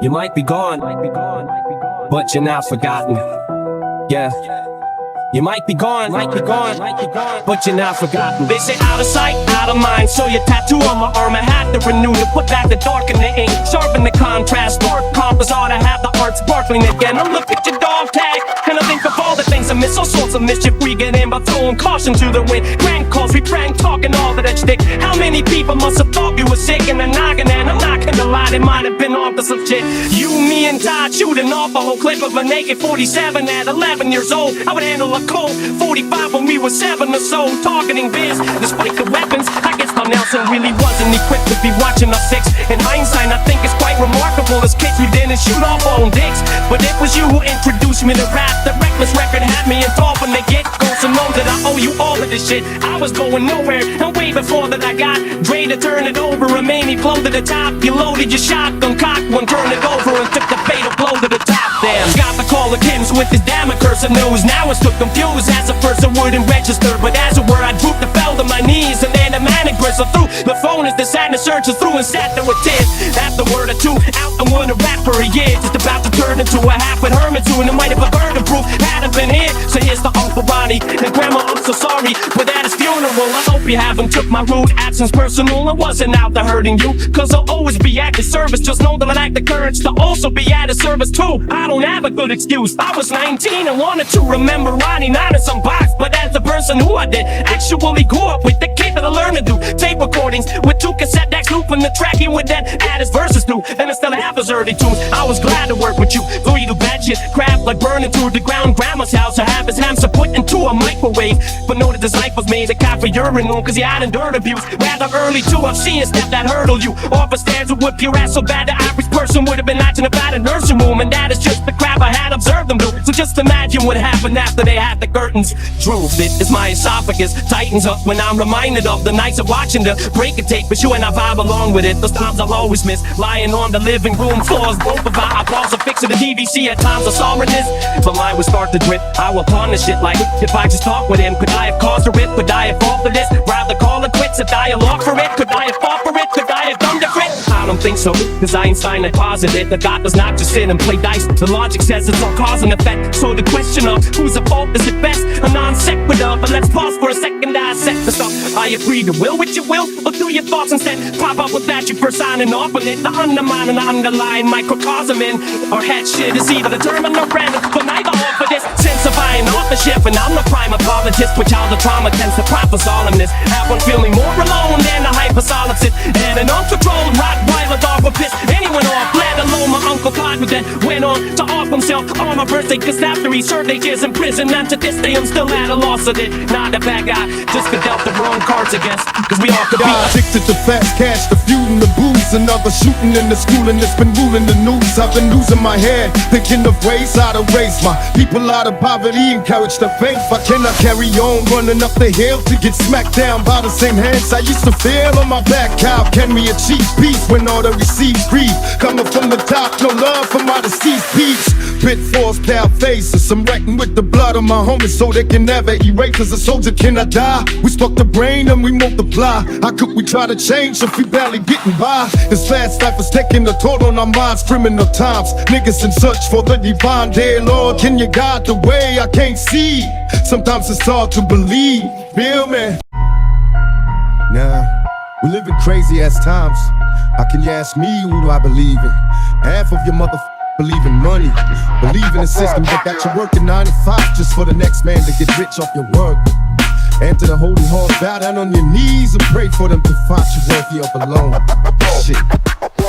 You might be gone, but you're not forgotten. Yeah. You might be gone, but you're not forgotten. They say out of sight, out of mind. So your tattoo on my arm, I had to renew to put back the dark in the ink, sharpen the contrast. Dark compass ought to have the art sparkling again. I look at your dog tag, and I think of all the things I miss. All sorts of mischief we get in by throwing caution to the wind. Crank calls, we prank talking all of that shtick. How many people must have thought you were sick in the noggin? And I'm not gonna lie, they might have been off to some shit. You, me, and Todd shooting off a whole clip of a naked 47 at 11 years old. I would handle a cold 45 when we were 7 or so, targeting biz. Despite the weapons, I guess Tom Nelson really wasn't equipped to be watching us six. In hindsight, I think it's quite remarkable. As kids, we didn't shoot off our own dicks, but it was you who introduced me to rap. The Reckless record had me in thought from the get-go, so know that I owe you all of this shit. I was going nowhere, and way before that I got Dre to turn it over, and made me blow to the top. You loaded your shotgun, cocked one, turned it over, and took the fatal blow to the top. Damn, got the call of Kim's with his damn accursed news. Now it's too confused as a person wouldn't register, but as it were, I drooped and fell to my knees, and then a manic bristled through the phone as the sadness surges through and sat there with tears. After word or two, out and wouldn't rap for a year, just about to turn into a half with Herman too, and it might have a burden proof hadn't been here. So here's to Uncle Ronnie and Grandma, I'm so sorry, but at his funeral, I hope you haven't took my rude absence personal. I wasn't out to hurting you, cause I'll always be at your service. Just know that I lack the courage to also be at his service too. I don't have a good excuse. I was 19 and wanted to remember Ronnie, not in some box, but as the person who I did actually grew up with, the kid that I learned to do tape recordings with 2 cassette decks, looping the track he would then add his verses through, and instead of half his early tunes. I was glad to work with you, though you do bad shit, crap like burning to the ground. Grandma's house, I have his hamster put into a microwave, but know that his life was made a cop for urinal, cause he had endured abuse rather early too. I've seen a step that hurdled you off a stairs and whip your ass so bad the average person would have been acting about a nursing room, and that is just the crap I had observed them do. So just imagine what happened after they had the curtains drooped. It is my esophagus tightens up when I'm reminded of the nights of watching the break a tape, but you and I vibe along with it. Those times I'll always miss, lying on the living room floors, both of our eyeballs are fixing the DVC. At times I saw this, but mine would start to drip. I will pawn this shit like, if I just talk with him, could I have caused a rip? Could I have fought for this? Rather call it quits, a dialogue for it. Could I have fought for it? Could I have done the crit? I don't think so, cause Einstein had posited that God does not just sit and play dice. The logic says it's all cause and effect. So the question of who's at fault is at best a non sequitur. But let's pause for a second, dissect the stuff. I agree to will with your will, or do your thoughts instead pop up with that you first signing off on it? The undermine and underlying microcosm in our head shit is either determined or random, but neither offer this sense of I ain't authorship, and I'm the prime apologist, which how the trauma tends to prop us all in this. Have one feeling more alone than a hypersolipsist, and an uncontrolled Rottweiler dog will piss anyone off, let alone my Uncle Clyde, who then went on to off himself on my birthday, cause after he served 8 years in prison, and to this day I'm still at a loss of it. Not a bad guy, just got dealt the wrong cards against, cause we all could be addicted to fast cash, the feud and the booze, another shooting in the school, and it's been ruling the news. I've been losing my head, thinking of ways how to raise my people out of poverty, encourage the faith. I cannot carry on running up the hill to get smacked down by the same hands I used to feel on my back. How can we achieve peace when all that receives grief? Coming from the top, no love for my deceased peeps. Pitfalls, pale faces, I'm writing with the blood of my homies so they can never erase. As a soldier cannot die, we spark the brain and we multiply. How could we try to change if we barely getting by? This fast life is taking a toll on our minds, criminal times. Niggas in search for the divine, dear Lord, can you guide the way I can't see? Sometimes it's hard to believe, feel me? Nah, we live in crazy ass times. How can you ask me who do I believe in? Half of your believe in money, believe in a system that got you working 9 to 5 just for the next man to get rich off your work. And to the holy horse, bow down on your knees and pray for them to find you worthy of alone. Shit.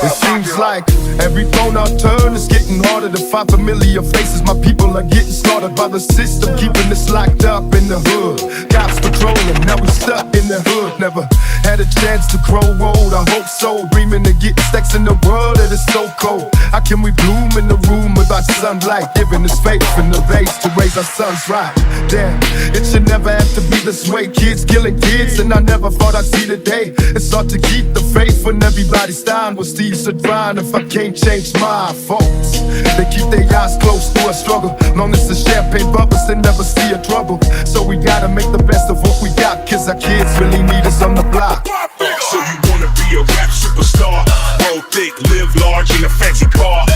It seems like every phone I turn is getting harder to find familiar faces. My people are getting slaughtered by the system, keeping us locked up in the hood. Cops patrolling, now we stuck in the hood. Never had a chance to grow old, I hope so. Dreaming to get stacks in the world that is so cold. How can we bloom in the room without sunlight? Giving us faith in the base to raise our sons right. Damn, it should never have to be this way. Kids killing kids, and I never thought I'd see the day. It's hard to keep the faith when everybody's dying. With Steve's a grind if I can't change my faults. They keep their eyes closed through a struggle. Long as the champagne bubbles, they never see a trouble. So we gotta make the best of what we got, cause our kids really need us on the block. So you wanna be a rap superstar? Roll thick, live large in a fancy car.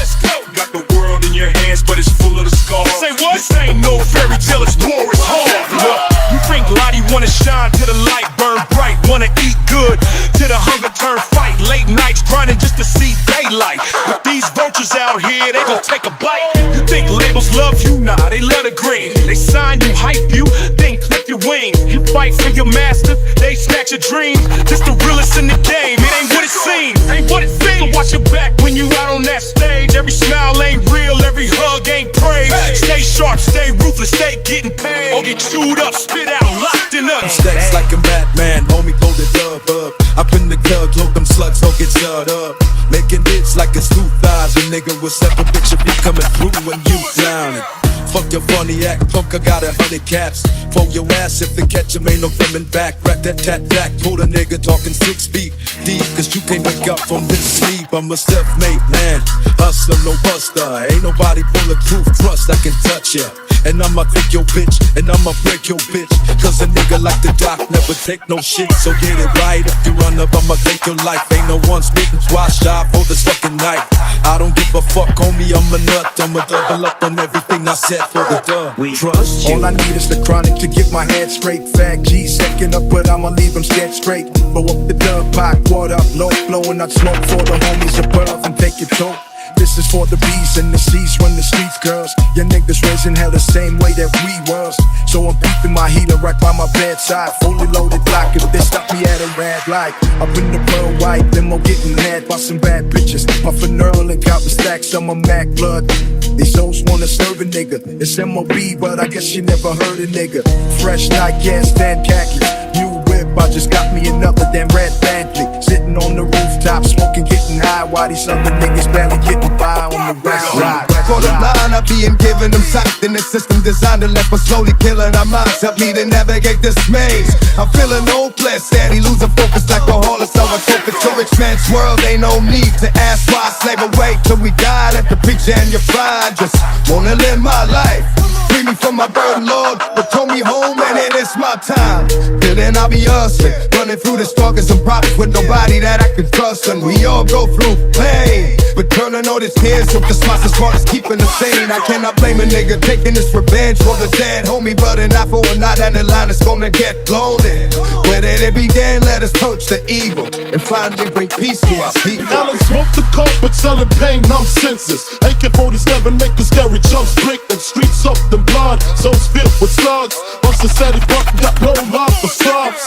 grinding just to see daylight. But these vultures out here, they gon' take a bite. You think labels love you? Nah, they love the green. They sign you, hype you, then clip your wings. You fight for your master, they snatch your dreams. This the realest in the game, it ain't what it seems. Ain't what it seems. So watch your back when you out on that stage. Every smile ain't real, every hug ain't praise. Stay sharp, stay ruthless, stay getting paid. Or get chewed up, spit out, locked in up. Stacks like a madman, homie, blow the dub up. Up in the club, load them slugs, don't get shut up. Making hits like it's 2000, nigga. What's up, a bitch if you coming through when you clowning? Fuck your funny act, punk, I got 100 caps. For your ass if they catch him, ain't no coming back. Rack that tat back, pull a nigga talking 6 feet deep. Cause you can't wake up from this sleep. I'm a self-made man, hustler, no buster. Ain't nobody bulletproof, trust I can touch ya. And I'ma take your bitch, and I'ma break your bitch. Cause a nigga like the doc never take no shit. So get it right, if you run up, I'ma take your life. Ain't no one spitting twice shy for this fucking night. I don't give a fuck, homie, I'm a nut. I'ma double up on everything I said for the dub. We trust you. All I need is the chronic to get my head straight. Fat G second up, but I'ma leave them scared straight. Blow up the dub, pot, water up, low, blowing out smoke for the homies above and take it tote. This is for the B's and the C's when the streets girls. Your niggas raising hell the same way that we was. So I'm beeping my heater right by my bedside. Fully loaded block if they stop me at a red light. Up in the pearl white limo getting mad by some bad bitches. Puffin' Earl and counting stacks on my Mac blood. These hoes wanna serve a nigga. It's MOB, but I guess you never heard a nigga. Fresh night gas stand khaki. New whip, I just got me another damn red Bentley. Sitting on the rooftop, smoking, getting high, while these other niggas barely getting by on the west side. For the line, I being given them sight in the system designed to let us slowly killing our minds. Help me to navigate this maze. I'm feeling hopeless, steady losing focus like alcoholics. So I focus to rich man's world. Ain't no need to ask why I slave away till we die. Let the preacher and your pride just wanna live my life. Free me from my burden, Lord, but told me home and it is my time. Till then I'll be hustling, running through the struggles and problems with nobody that I can trust. And we all go through pain, but turning all these tears with the smiles as far as keeping the sane. I cannot blame a nigga taking this revenge for the dead homie, but an eye for a night and the line is gonna get blown in. Where did it begin? Let us purge the evil and finally bring peace to our people. Alan smoke the coke, but selling pain, numb senses. AK-47 make the scary jumps break them streets up the blood. Souls filled with slugs. Once the steady buck got no love for subs.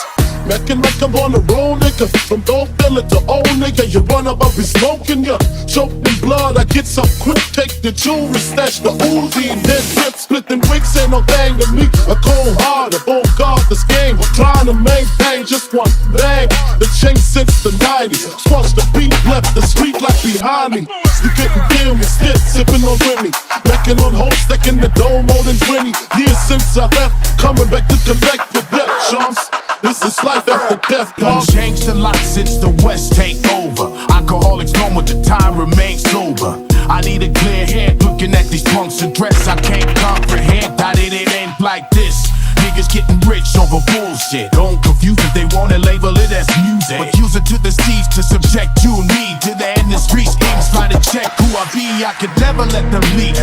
Mackin' like I'm on a roll, nigga. From old fella to old nigga, you run up, I'll be smoking ya. Choked in blood, I get some quick. Take the jewelry, stash the Uzi, and then rip, splitting wigs ain't no thing to me. A cold heart, a on guard this game. I'm trying to maintain just one thing. The change since the 90s. Squash the beat, left the street like behind me. You couldn't deal me, still sipping on Remy. Backing on hoes, stacking the dough more than 20 years since I left. Coming back to collect the death chumps. This is life after death, dog. Changed a lot since the West take over. Alcoholics know what the time remains sober. I need a clear head looking at these punks' address. I can't comprehend that it ain't like this. Niggas getting rich over bullshit. Don't confuse it, they wanna label it as music, but use it to the seas to subject you and me to the industry's aims. Try to check who I be, I could never let them leak.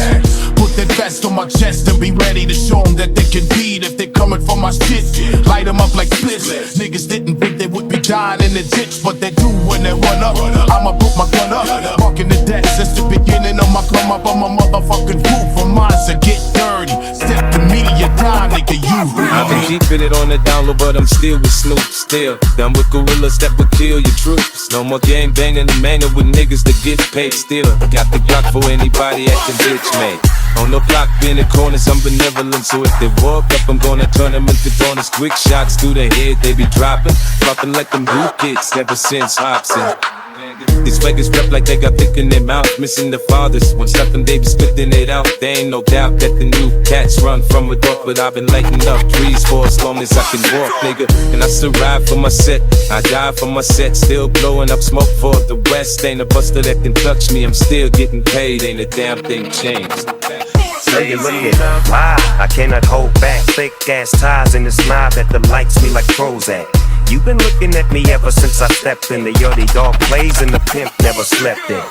Put that vest on my chest and be ready to show them that they can beat if they coming for my shit. Light them up like splits. Niggas didn't think they would be dying in the ditch, but they do when they run up. I'ma put my gun up, walking the deck since the beginning of my come up on my motherfucking roof. For mine to get dirty, step to me, you die, nigga, you. I've been keeping it on the down low, but I'm still with Snoop. Still done with gorillas that would kill your troops. No more gang banging and manging with niggas that get paid. Still got the block for anybody acting bitch made. On the block, being in corners, I'm benevolent. So if they walk up, I'm gonna turn them into donors. Quick shots through their head, they be dropping like them new kids ever since Hobson. These fakers rap like they got thick in their mouth, missing the fathers. When something they be spitting it out. There ain't no doubt that the new cats run from a dog, but I've been lighting up trees for as long as I can walk, nigga. And I survive for my set, I die for my set. Still blowing up smoke for the West. Ain't a buster that can touch me, I'm still getting paid. Ain't a damn thing changed. So you looking, why? I cannot hold back. Thick ass ties in this mob that delights me like Prozac. You've been looking at me ever since I stepped in. The yardie dog plays and the pimp never slept in.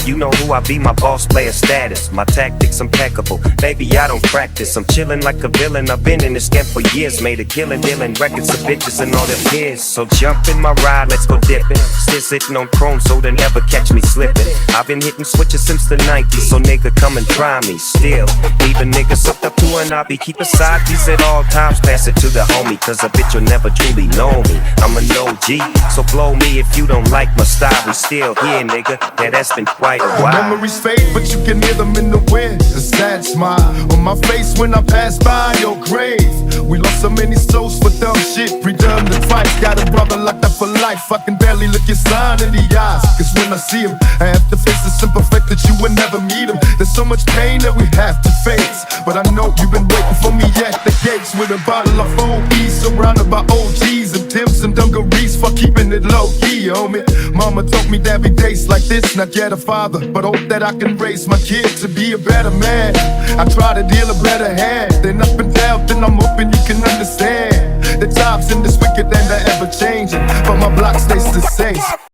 You know who I be, my boss player status. My tactics impeccable. Baby, I don't practice. I'm chillin' like a villain. I've been in this game for years. Made a killing, dealing records of bitches and all their peers. So jump in my ride, let's go dippin'. Still sitting on chrome, so they never catch me slippin'. I've been hitting switches since the 90s, so nigga come and try me. Still, leaving niggas hooked up to an hobby. Keep aside these at all times. Pass it to the homie, cause a bitch will never truly know me. I'm an OG, so blow me if you don't like my style. We still here, nigga. Yeah, that's been quite a while. Memories fade, but you can hear them in the wind. A sad smile on my face when I pass by your grave. We lost so many souls for dumb shit. Redundant fights, got a brother locked up for life. I can barely look your son in the eyes, cause when I see him, I have to face the simple fact that you would never meet him. There's so much pain that we have to face, but I know you've been waiting for me at the gates with a bottle of OE, surrounded by OGs and Tims and dungarees for keeping it low key, homie. Mama told me that we days like this, not yet a father, but hope that I can raise my kid to be a better man. I try to deal a better hand, then up and down, then I'm hoping you can understand. The times in this wicked and they're ever changing, but my block stays the same.